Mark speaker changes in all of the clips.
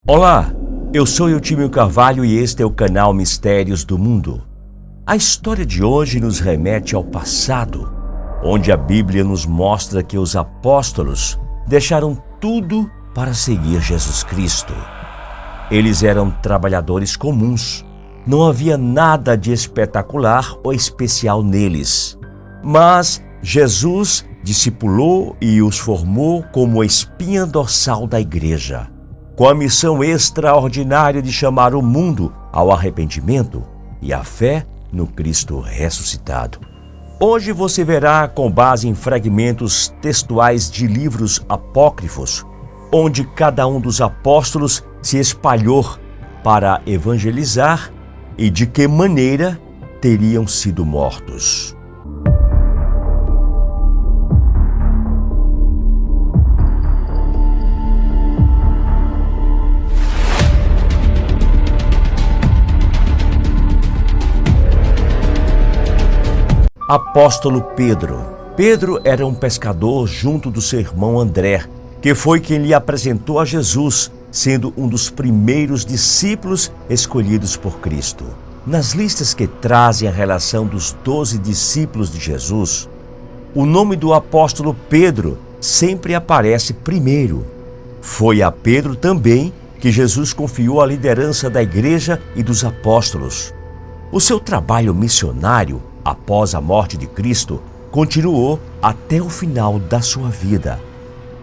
Speaker 1: Olá, eu sou Eutímio Carvalho e este é o canal Mistérios do Mundo. A história de hoje nos remete ao passado, onde a Bíblia nos mostra que os apóstolos deixaram tudo para seguir Jesus Cristo. Eles eram trabalhadores comuns, não havia nada de espetacular ou especial neles. Mas Jesus discipulou e os formou como a espinha dorsal da igreja, com a missão extraordinária de chamar o mundo ao arrependimento e à fé no Cristo ressuscitado. Hoje você verá, com base em fragmentos textuais de livros apócrifos, onde cada um dos apóstolos se espalhou para evangelizar e de que maneira teriam sido mortos. Apóstolo Pedro. Pedro era um pescador junto do seu irmão André, que foi quem lhe apresentou a Jesus, sendo um dos primeiros discípulos escolhidos por Cristo. Nas listas que trazem a relação dos 12 discípulos de Jesus, o nome do apóstolo Pedro sempre aparece primeiro. Foi a Pedro também que Jesus confiou a liderança da igreja e dos apóstolos. O seu trabalho missionário, após a morte de Cristo, continuou até o final da sua vida.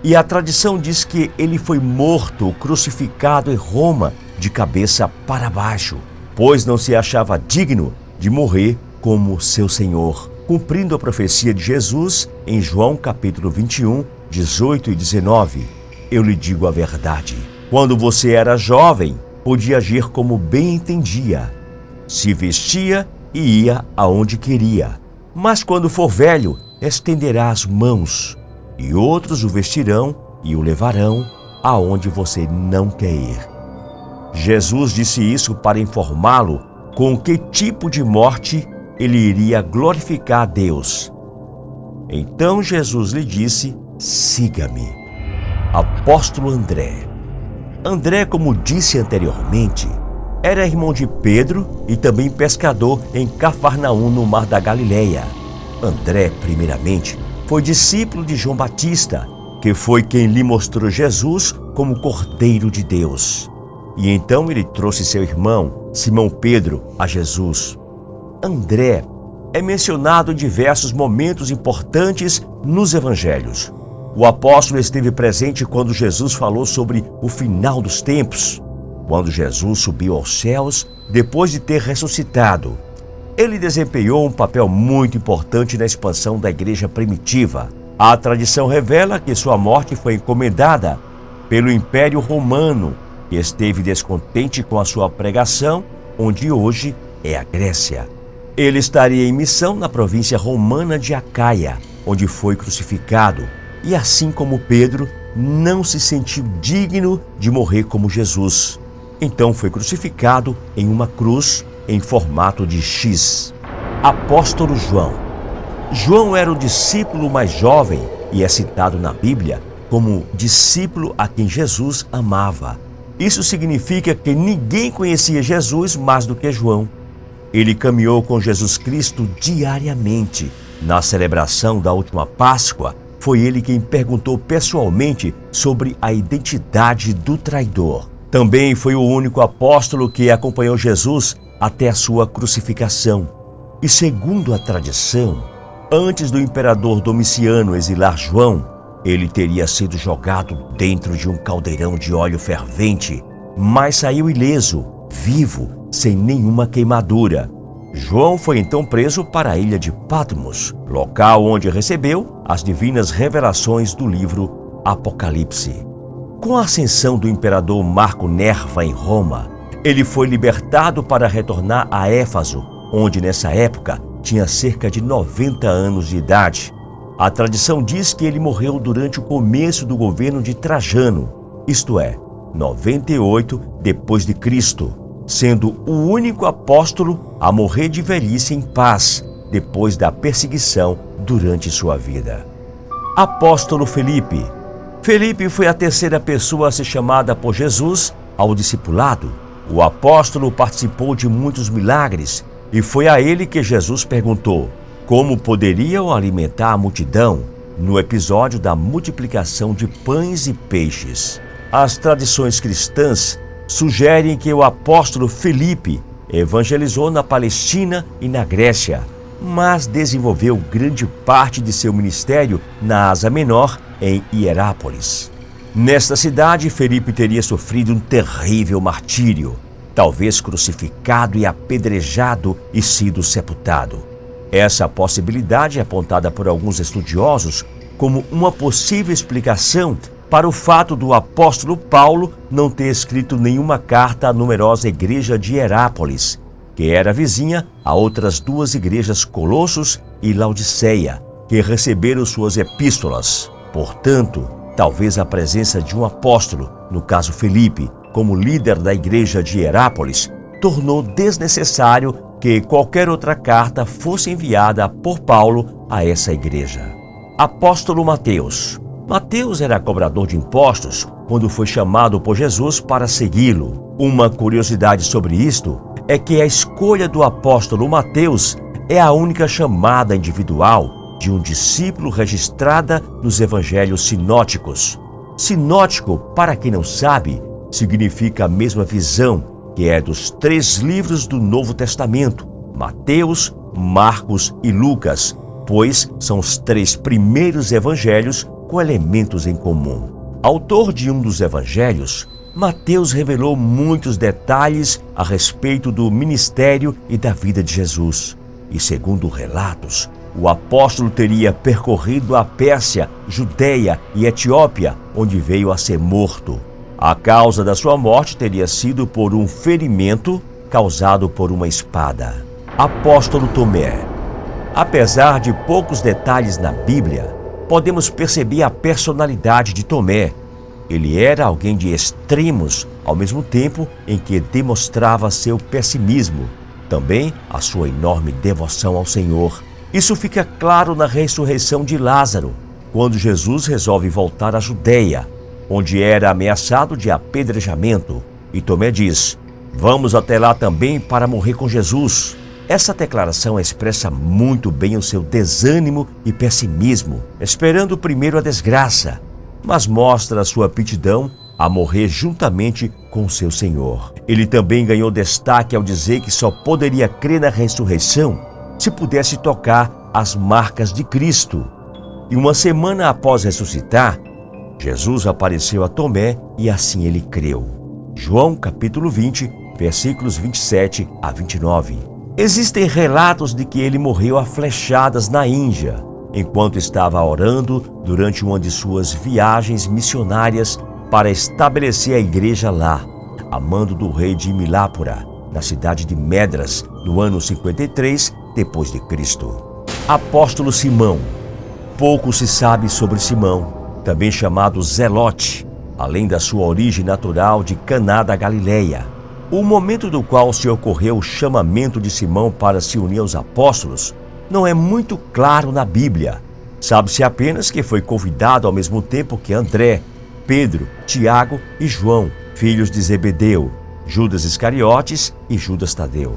Speaker 1: E a tradição diz que ele foi morto, crucificado em Roma, de cabeça para baixo, pois não se achava digno de morrer como seu Senhor, cumprindo a profecia de Jesus em João capítulo 21, 18 e 19. Eu lhe digo a verdade: quando você era jovem, podia agir como bem entendia, se vestia e ia aonde queria. Mas quando for velho, estenderá as mãos, e outros o vestirão e o levarão aonde você não quer ir. Jesus disse isso para informá-lo com que tipo de morte ele iria glorificar a Deus. Então Jesus lhe disse: siga-me. Apóstolo André. André, como disse anteriormente, era irmão de Pedro e também pescador em Cafarnaum, no Mar da Galileia. André, primeiramente, foi discípulo de João Batista, que foi quem lhe mostrou Jesus como Cordeiro de Deus. E então ele trouxe seu irmão, Simão Pedro, a Jesus. André é mencionado em diversos momentos importantes nos evangelhos. O apóstolo esteve presente quando Jesus falou sobre o final dos tempos, quando Jesus subiu aos céus depois de ter ressuscitado. Ele desempenhou um papel muito importante na expansão da igreja primitiva. A tradição revela que sua morte foi encomendada pelo Império Romano, que esteve descontente com a sua pregação, onde hoje é a Grécia. Ele estaria em missão na província romana de Acaia, onde foi crucificado, e assim como Pedro, não se sentiu digno de morrer como Jesus. Então foi crucificado em uma cruz em formato de X. Apóstolo João. João era o discípulo mais jovem e é citado na Bíblia como discípulo a quem Jesus amava. Isso significa que ninguém conhecia Jesus mais do que João. Ele caminhou com Jesus Cristo diariamente. Na celebração da última Páscoa, foi ele quem perguntou pessoalmente sobre a identidade do traidor. Também foi o único apóstolo que acompanhou Jesus até a sua crucificação. E segundo a tradição, antes do imperador Domiciano exilar João, ele teria sido jogado dentro de um caldeirão de óleo fervente, mas saiu ileso, vivo, sem nenhuma queimadura. João foi então preso para a ilha de Patmos, local onde recebeu as divinas revelações do livro Apocalipse. Com a ascensão do imperador Marco Nerva em Roma, ele foi libertado para retornar a Éfaso, onde nessa época tinha cerca de 90 anos de idade. A tradição diz que ele morreu durante o começo do governo de Trajano, isto é, 98 depois de Cristo, sendo o único apóstolo a morrer de velhice em paz depois da perseguição durante sua vida. Apóstolo Felipe. Felipe foi a terceira pessoa a ser chamada por Jesus ao discipulado. O apóstolo participou de muitos milagres e foi a ele que Jesus perguntou como poderiam alimentar a multidão no episódio da multiplicação de pães e peixes. As tradições cristãs sugerem que o apóstolo Filipe evangelizou na Palestina e na Grécia, mas desenvolveu grande parte de seu ministério na Ásia Menor, em Hierápolis. Nesta cidade, Filipe teria sofrido um terrível martírio, talvez crucificado e apedrejado e sido sepultado. Essa possibilidade é apontada por alguns estudiosos como uma possível explicação para o fato do apóstolo Paulo não ter escrito nenhuma carta à numerosa igreja de Hierápolis, que era vizinha a outras duas igrejas, Colossos e Laodiceia, que receberam suas epístolas. Portanto, talvez a presença de um apóstolo, no caso Filipe, como líder da igreja de Hierápolis, tornou desnecessário que qualquer outra carta fosse enviada por Paulo a essa igreja. Apóstolo Mateus. Mateus era cobrador de impostos quando foi chamado por Jesus para segui-lo. Uma curiosidade sobre isto é que a escolha do apóstolo Mateus é a única chamada individual de um discípulo registrada nos evangelhos sinóticos. Sinótico, para quem não sabe, significa a mesma visão que é dos 3 livros do Novo Testamento, Mateus, Marcos e Lucas, pois são os 3 primeiros evangelhos com elementos em comum. Autor de um dos evangelhos, Mateus revelou muitos detalhes a respeito do ministério e da vida de Jesus. E segundo relatos, o apóstolo teria percorrido a Pérsia, Judeia e Etiópia, onde veio a ser morto. A causa da sua morte teria sido por um ferimento causado por uma espada. Apóstolo Tomé. Apesar de poucos detalhes na Bíblia, podemos perceber a personalidade de Tomé. Ele era alguém de extremos, ao mesmo tempo em que demonstrava seu pessimismo, também a sua enorme devoção ao Senhor. Isso fica claro na ressurreição de Lázaro, quando Jesus resolve voltar à Judeia, onde era ameaçado de apedrejamento, e Tomé diz: "Vamos até lá também para morrer com Jesus." Essa declaração expressa muito bem o seu desânimo e pessimismo, esperando primeiro a desgraça, mas mostra a sua aptidão a morrer juntamente com seu Senhor. Ele também ganhou destaque ao dizer que só poderia crer na ressurreição se pudesse tocar as marcas de Cristo. E uma semana após ressuscitar, Jesus apareceu a Tomé e assim ele creu. João capítulo 20, versículos 27 a 29. Existem relatos de que ele morreu a flechadas na Índia, enquanto estava orando durante uma de suas viagens missionárias para estabelecer a igreja lá, a mando do rei de Milápora, na cidade de Medras, no ano 53 depois de Cristo. Apóstolo Simão. Pouco se sabe sobre Simão, também chamado Zelote, além da sua origem natural de Caná da Galileia. O momento do qual se ocorreu o chamamento de Simão para se unir aos apóstolos não é muito claro na Bíblia. Sabe-se apenas que foi convidado ao mesmo tempo que André, Pedro, Tiago e João, filhos de Zebedeu, Judas Iscariotes e Judas Tadeu.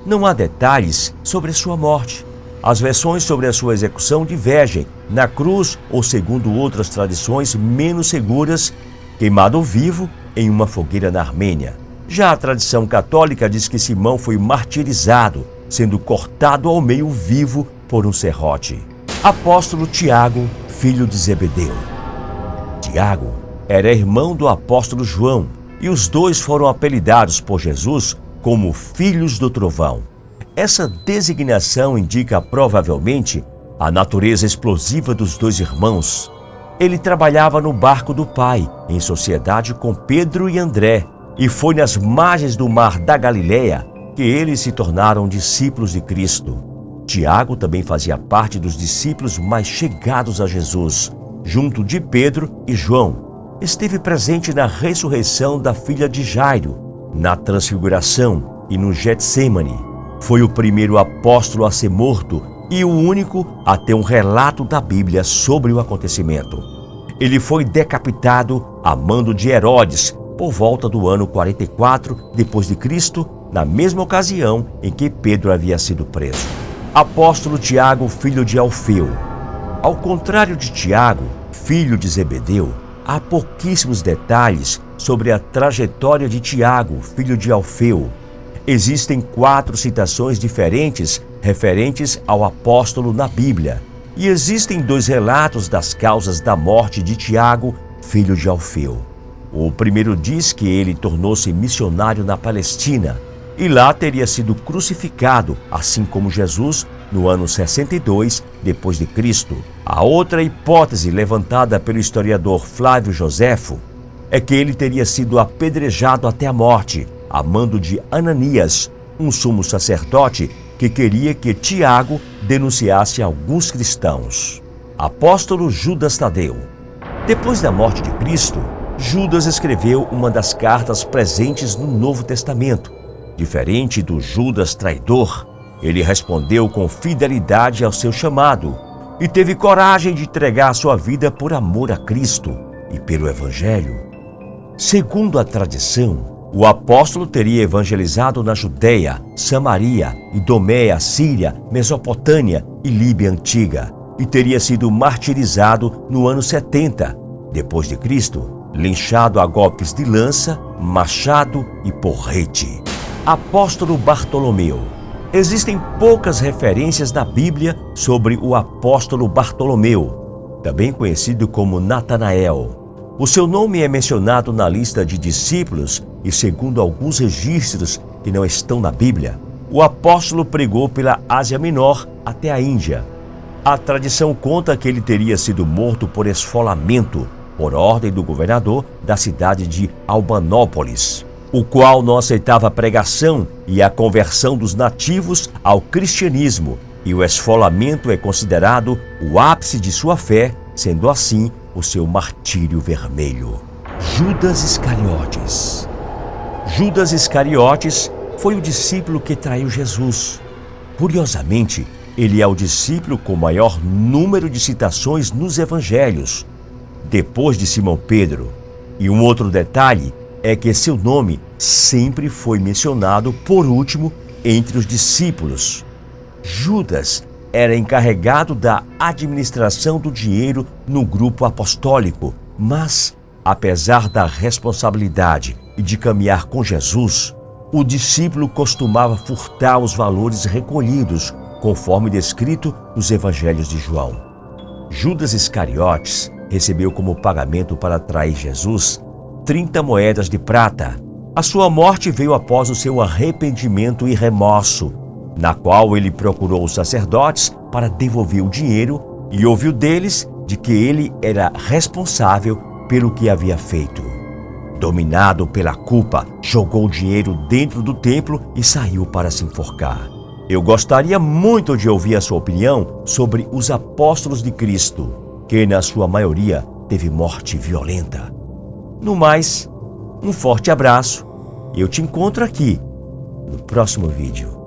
Speaker 1: Não há detalhes sobre sua morte. As versões sobre a sua execução divergem, na cruz ou, segundo outras tradições menos seguras, queimado vivo em uma fogueira na Armênia. Já a tradição católica diz que Simão foi martirizado, sendo cortado ao meio vivo por um serrote. Apóstolo Tiago, filho de Zebedeu. Tiago era irmão do apóstolo João, e os dois foram apelidados por Jesus como filhos do trovão. Essa designação indica provavelmente a natureza explosiva dos dois irmãos. Ele trabalhava no barco do pai, em sociedade com Pedro e André, e foi nas margens do mar da Galileia que eles se tornaram discípulos de Cristo. Tiago também fazia parte dos discípulos mais chegados a Jesus, junto de Pedro e João. Esteve presente na ressurreição da filha de Jairo, na transfiguração e no Getsêmani. Foi o primeiro apóstolo a ser morto e o único a ter um relato da Bíblia sobre o acontecimento. Ele foi decapitado a mando de Herodes por volta do ano 44 depois de Cristo, na mesma ocasião em que Pedro havia sido preso. Apóstolo Tiago, filho de Alfeu. Ao contrário de Tiago, filho de Zebedeu, há pouquíssimos detalhes sobre a trajetória de Tiago, filho de Alfeu. Existem 4 citações diferentes referentes ao apóstolo na Bíblia, e existem 2 relatos das causas da morte de Tiago, filho de Alfeu. O primeiro diz que ele tornou-se missionário na Palestina e lá teria sido crucificado, assim como Jesus, no ano 62 depois de Cristo. A outra hipótese levantada pelo historiador Flávio Joséfo é que ele teria sido apedrejado até a morte, a mando de Ananias, um sumo sacerdote que queria que Tiago denunciasse alguns cristãos. Apóstolo Judas Tadeu. Depois da morte de Cristo, Judas escreveu uma das cartas presentes no Novo Testamento. Diferente do Judas traidor, ele respondeu com fidelidade ao seu chamado e teve coragem de entregar sua vida por amor a Cristo e pelo Evangelho. Segundo a tradição, o apóstolo teria evangelizado na Judéia, Samaria, Idumeia, Síria, Mesopotâmia e Líbia Antiga e teria sido martirizado no ano 70 depois de Cristo, linchado a golpes de lança, machado e porrete. Apóstolo Bartolomeu. Existem poucas referências na Bíblia sobre o apóstolo Bartolomeu, também conhecido como Natanael. O seu nome é mencionado na lista de discípulos e, segundo alguns registros que não estão na Bíblia, o apóstolo pregou pela Ásia Menor até a Índia. A tradição conta que ele teria sido morto por esfolamento, por ordem do governador da cidade de Albanópolis, o qual não aceitava a pregação e a conversão dos nativos ao cristianismo, e o esfolamento é considerado o ápice de sua fé, sendo assim o seu martírio vermelho. Judas Iscariotes. Judas Iscariotes foi o discípulo que traiu Jesus. Curiosamente, ele é o discípulo com maior número de citações nos evangelhos, depois de Simão Pedro. E um outro detalhe é que seu nome sempre foi mencionado por último entre os discípulos. Judas era encarregado da administração do dinheiro no grupo apostólico, mas, apesar da responsabilidade e de caminhar com Jesus, o discípulo costumava furtar os valores recolhidos, conforme descrito nos evangelhos de João. Judas Iscariotes recebeu como pagamento para trair Jesus 30 moedas de prata. A sua morte veio após o seu arrependimento e remorso, na qual ele procurou os sacerdotes para devolver o dinheiro e ouviu deles de que ele era responsável pelo que havia feito. Dominado pela culpa, jogou o dinheiro dentro do templo e saiu para se enforcar. Eu gostaria muito de ouvir a sua opinião sobre os apóstolos de Cristo, que na sua maioria teve morte violenta. No mais, um forte abraço e eu te encontro aqui no próximo vídeo.